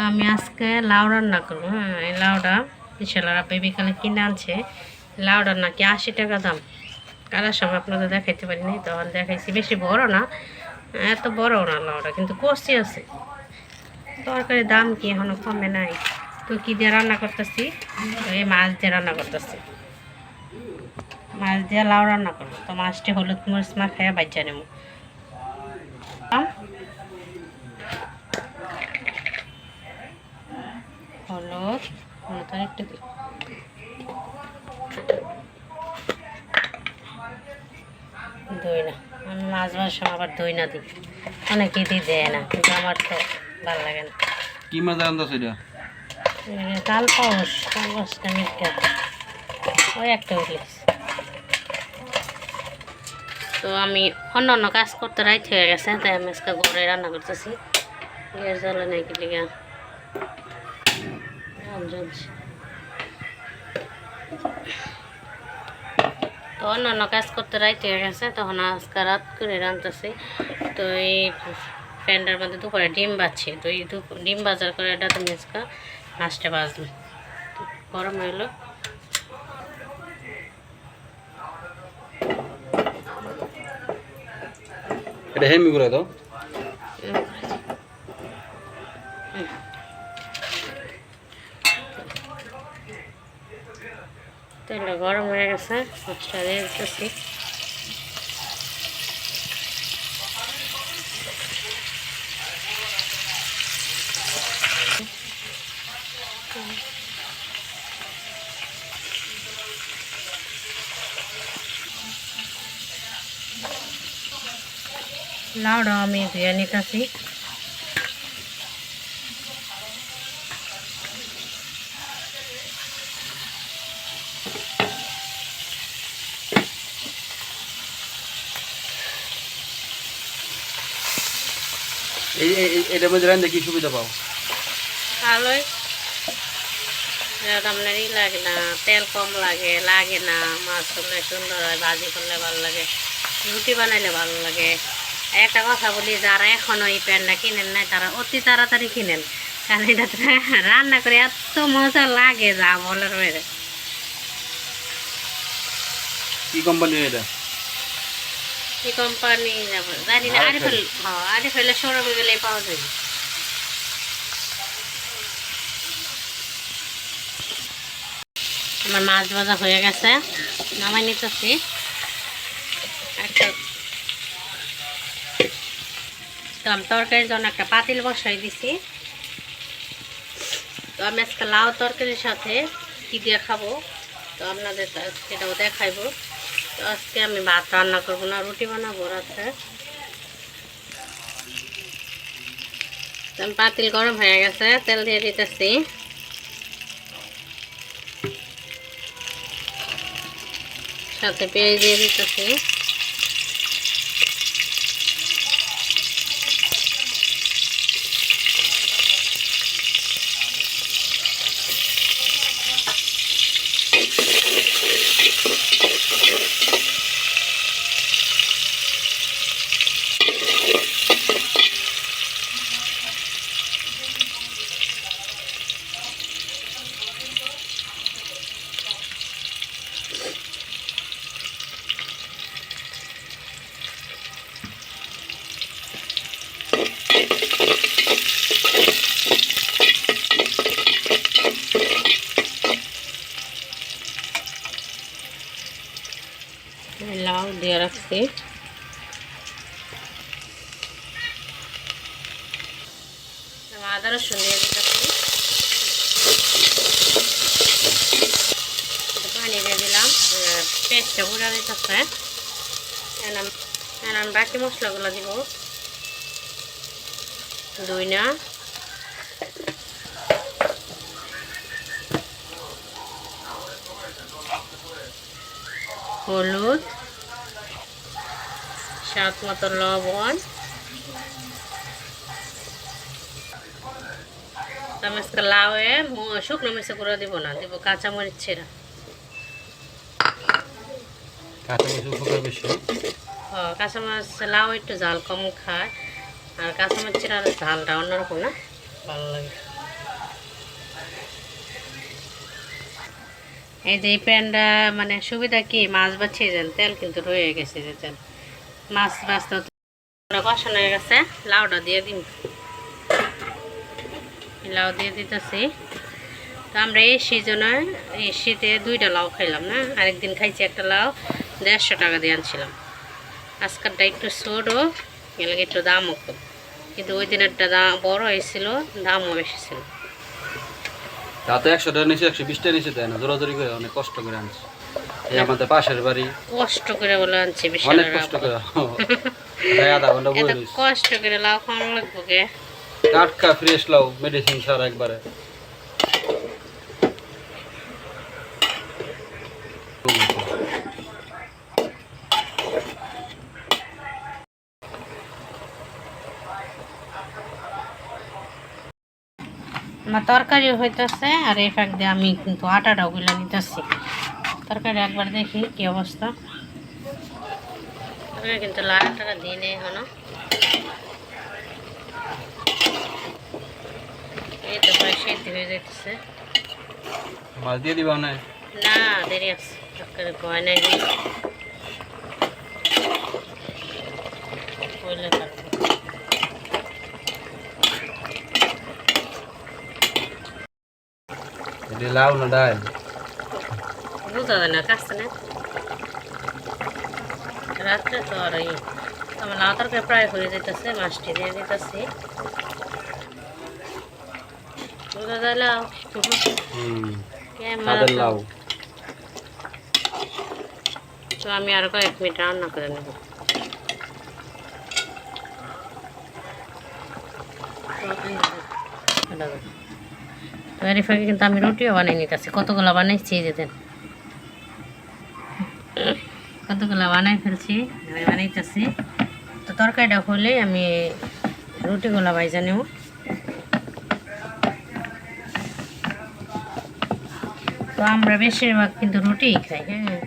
আমি আজকে লাউ রান্না করবো। হ্যাঁ, এই লাউটা বিশালার আপনি বিকালে কিনে আনছে। লাউটার নাকি 80 টাকা দাম। কারার সময় আপনাদের দেখাইতে পারিনি, তখন দেখাইছি। বেশি বড় না, এত বড় না লাউটা, কিন্তু কষি আছে। তরকারির দাম কি এখনো কমে নাই। তো কী দিয়ে রান্না করতেছি, এই মাছ দিয়ে রান্না করতেছি। মাছ দিয়ে লাউ রান্না করবো। তো মাছটি হলুদ মরিচ মাখাইয়া বাজ্যা নেব। হলুদ হলুদ আর একটু দিই। দই না, আমি মাছ ভাজার সময় আবার দই না দিই। অনেকেই দিয়ে দেয় না, কিন্তু আমার তো ভালো লাগে না। কি মাছ রান্না এটা? তাল পাউসটা মিটকা, ওই একটা উঠলেস। তো আমি অন্য অন্য কাজ করতে রাইট হয়ে গেছে, তাই আমি আজকে ঘরে রান্না করতেছি। গ্যাস জ্বালা নাই কি লিগা জ্বলছে। তো অন্য অন্য কাজ করতে রাইট হয়ে গেছে, তখন আজকে রাত করে রাঁধতেছি। তো এই প্যান্ডার মধ্যে দুপুরে ডিম বাজছে। তো এই ডিম বাজার করে এটা তুমি আজকে মাছটা বাজবে। গরম হইলো। এটা হেমি করে দাও। তেলটা গরম হয়ে গেছে, মাছটা দিয়ে দিতেছি। লাউটা আমি ধুয়ে নিতেছি। এটার মধ্যে রান্না কি সুবিধা পাও? ভালোই, আপনার ই লাগে না, তেল কম লাগে না। মাছ করলে সুন্দর হয়, ভাজি করলে ভালো লাগে, রুটি বানাইলে ভালো লাগে। একটা কথা বলি, যারা এখনও এই প্যানটা কিনেন নাই তারা অতি তাড়াতাড়ি কিনেন, কারণ এটা রান্না করে এত মজা লাগে যা বলার বাইরে। কি কোম্পানি এটা? কি কোম্পানি জানি না, আরিফেলের শোরুমে গেলে পাওয়া যাবে। আমার মাছ ভাজা হয়ে গেছে, নামাই নিতেছি। তো আমি তরকারির জন্য একটা পাতিল বসাই দিছি। তো আমি আজকে লাউ তরকারির সাথে কী দিয়ে খাবো, তো আপনাদের সেটাও দেখাইবো। তো আজকে আমি ভাত রান্না করবো না, রুটি বানাবো রাত্রে। পাতিল গরম হয়ে গেছে, তেল দিয়ে দিতেছি। সাথে পেঁয়াজ দিয়ে দিতেছি। লাউ দিয়ে রাখছি। আদা রসুন দিয়ে দিতেছি, পানি দিয়ে দিলাম, পেস্টটা গুঁড়া দিতেছে। আমি বাকি মশলাগুলো দিব। ধইনা, হলুদ, স্বাদ মতো লবণ। আমি আজকে লাউয়ে শুকনো মরিচের গুঁড়ো দিব না, দিব কাঁচামরিচ ছেঁড়া। কাঁচামরিচ লাউ একটু ঝাল কম খায়, আর কাঁচামরিচ ছেঁড়া ঝালটা অন্যরকম না, ভালো লাগে। এই যে এই প্যানটা মানে সুবিধা কি, মাছ বাছিয়ে যান, তেল কিন্তু রয়ে গেছে যে তেল, মাছ বাছতে কষানো হয়ে গেছে। লাউটা দিয়ে দিন, লাউ দিয়ে দিতেছি। তো আমরা এই সিজনে, এই শীতে 2টা লাউ খাইলাম না, আরেকদিন খাইছি একটা লাউ 150 টাকা দিয়ে আনছিলাম। আজকালটা একটু ছোটো, এলাকা একটু দামও কম, কিন্তু ওই দিনেরটা দাম বড় হয়েছিল, দামও বেশি ছিল। তা তো 100 টাকা নিচে 120 টাকা নিচে দেয় না, জোরাজোরি করে অনেক কষ্ট করে আনছি। এই আমাদের পাশের বাড়ি, কষ্ট করে বলে আনছি, বিশাল অনেক কষ্ট করে আধা ঘন্টা বই রয়েছে। কষ্ট করে লাউ খাওয়ানো লাগবো কে? টাটকা ফ্রেশ লাউ, মেডিসিন ছাড়া একবারে। আমার তরকারি হইতেছে, আর এই ফাঁক দিয়ে আমি কিন্তু আটাটাও গুলা নিতেছি। তরকারি একবার দেখি কি অবস্থা। তরকারি কিন্তু লাল টাকা দিই নেই এখনো। এই তো প্রায় সেদ্ধ হয়ে যাইতেছে। মাছ দিয়ে দিবা না? না, দেরি আছে, তরকারি ভয় নাই। বললে পারবো। এটা লাউ না ডাল? বুঝা যায় না, কাছে না রাত্রে তো। আর এই আমার লাউ তরকারি প্রায় হয়ে যেতেছে, মাছটি দিয়ে দিতেছি। বুঝা যায় লাউ, কাদের লাউ। তো আমি আর কয়েক মিনিট রান্না করে নেব। তো এর ফাঁকে কিন্তু আমি রুটিও বানিয়ে নিতেছি। কতগুলো বানাইছি যে দেন, কতগুলো বানাই ফেলছি, আমি বানাইতেছি। তো তরকারিটা হলে আমি রুটিগুলো ভাইজা নেব। তো আমরা বেশিরভাগ কিন্তু রুটিই খাই। হ্যাঁ,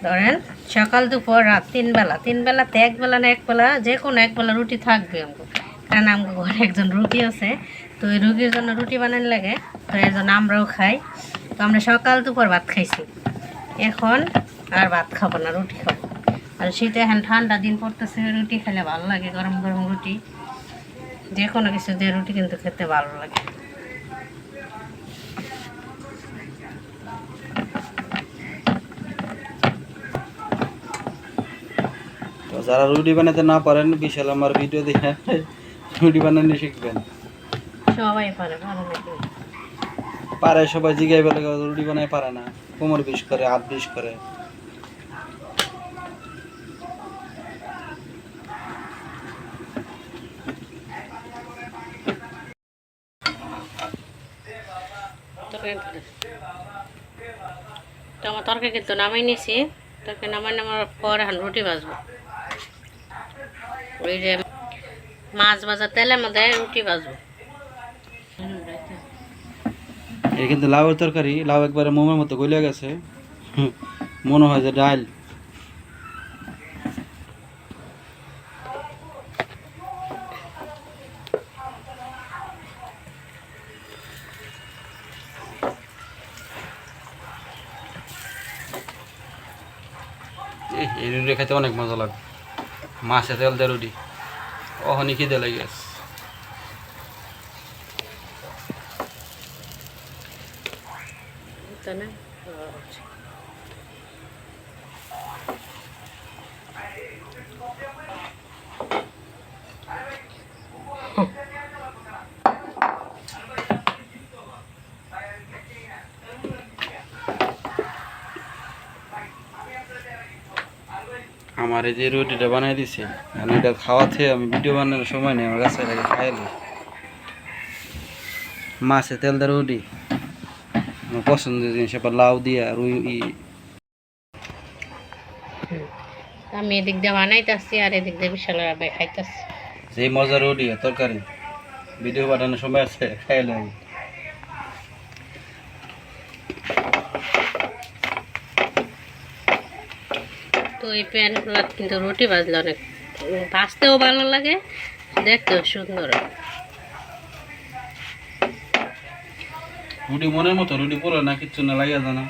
ধরেন সকাল দুপুর রাত 3 বেলা, 3 বেলাতে 1 বেলা না 1 বেলা, যে কোনো 1 বেলা রুটি থাকবে আমাকে। কারণ আমার ঘরে একজন রুগী আছে, তো ওই রুগীর জন্য রুটি বানানো লাগে, তো এর জন্য আমরাও খাই। তো আমরা সকাল দুপুর ভাত খাইছি, এখন আর ভাত খাবো না, রুটি খাবো। আর শীতে এখন ঠান্ডা দিন পড়তেছে, রুটি খেলে ভালো লাগে, গরম গরম রুটি, যে কোনো কিছু দিয়ে রুটি কিন্তু খেতে ভালো লাগে। তো যারা রুটি বানাতে না পারেন, বিশাল আমার ভিডিও দেখে রুটি বানানো শিখবেন। সবাই পারে, ভালো লাগে। পারে সবাই, জিগাই বলে রুটি বানায় পারে না, কোমর বিষ করে, হাত বিষ করে। তো আমার তরকারি কিন্তু নামাই নিছি, তরকারি নামার পর এখন রুটি ভাজবো। ওই যে মাছ ভাজা তেলের মধ্যে রুটি ভাজবো। এই কিন্তু লাউয়ের তরকারি, লাউ একবারে মোমের মতো গলে গেছে, মনে হয় যে ডাল। এই রুটি খেতে অনেক মজা লাগে, মাছে তেল দেয় রুটি, ওখানে খিদে লেগে গেছে। তো না আমার এই যে রুটিটা বানিয়ে দিছে, মানে এটা খাওয়াতে আমি ভিডিও বানানোর সময় নেই, আমার কাছে লাগে খাইলে। মাছে তেল দেয় রুটি আমার পছন্দের জিনিস, আবার লাউ দিয়ে আর আমি এদিক দিয়ে বানাইতেছি, আর এদিক দিয়ে বিশাল রাবে খাইতেছি। যে মজা রুটি আর তরকারি, ভিডিও বানানোর সময় আছে খাইলে আমি। তো এই প্যানগুলো কিন্তু রুটি ভাজলে অনেক, ভাজতেও ভালো লাগে, দেখতেও সুন্দর। রুটি মনের মতো, রুটি পুরো না কিচ্ছু না লাগিয়ে জানা।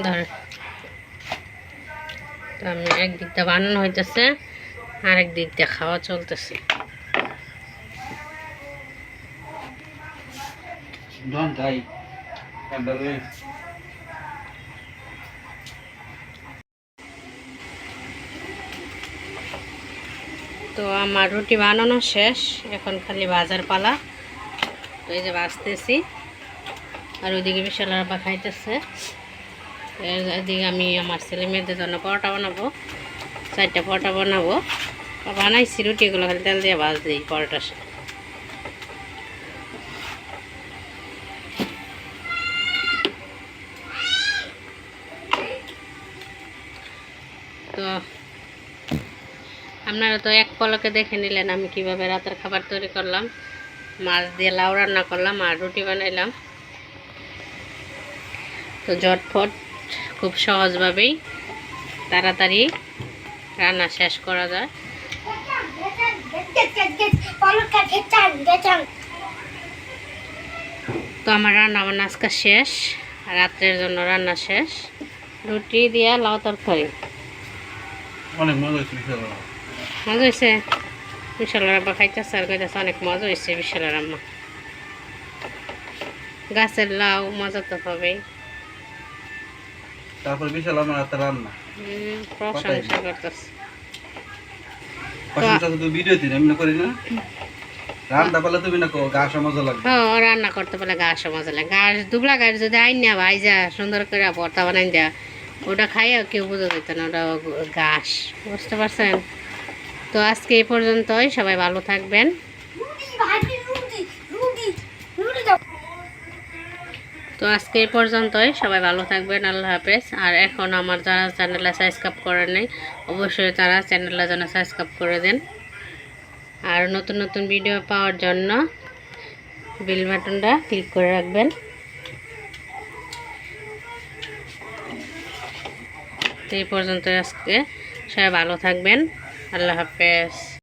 ধর তো আমি একদিক দিয়ে বানানো হইতেছে আরেক দিক দিয়ে খাওয়া চলতেছে। তো আমার রুটি বানানো শেষ, এখন খালি ভাজার পালা। তো এই যে ভাজতেছি, আর ওইদিকে বিশাল আব্বা খাইতেছে। এদিকে আমি আমার ছেলে মেয়েদের জন্য পরোটা বানাবো, 4টা পরোটা বানাবো। বানাইছি রুটিগুলো, খালি তেল দিয়ে ভাজ দিই পরোটার সাথে। তো আপনারা তো এক পলকে দেখে নিলেন আমি কিভাবে রাতের খাবার তৈরি করলাম। মাছ দিয়ে লাউ রান্না করলাম আর রুটি বানাইলাম। তো ঝটফট খুব সহজভাবেই তাড়াতাড়ি রান্না শেষ করা যায়। তো আমার রান্না বান্না আজকে শেষ, রাত্রের জন্য রান্না শেষ। রুটি দিয়া লাউ তরকারি অনেক মজা হয়েছে। মজা হয়েছে। বিশালের আব্বা খাইতেছে আর কইতেছে অনেক মজা হয়েছে। বিশালের আম্মা গাছের লাউ, মজা তো হবেই। তারপর বিশাল আমার হাতে রান্না প্রশংসা করতেছে। প্রশংসা শুধু ভিডিওতে এমনি করি না, রান্না করলে তুমি না গাছ মজা লাগবে। হ্যাঁ, রান্না করতে পারলে গাছ মজা লাগে। গাছ দুবলা গাছ যদি আইন না ভাইজা সুন্দর করে ভর্তা বানাই দেয়া, ওটা খাইয়া কেউ বুঝে যেত না ওটা ঘাস, বুঝতে পারছেন? তো আজকে এই পর্যন্তই, সবাই ভালো থাকবেন। আল্লাহ হাফেজ। আর এখন আমার যারা চ্যানেলে সাবস্ক্রাইব করেন নাই, অবশ্যই তারা চ্যানেলে যেন সাবস্ক্রাইব করে দেন। আর নতুন নতুন ভিডিও পাওয়ার জন্য বেল বাটনটা ক্লিক করে রাখবেন। তো এই পর্যন্ত আজকে, সবাই ভালো থাকবেন। আল্লাহ হাফেজ।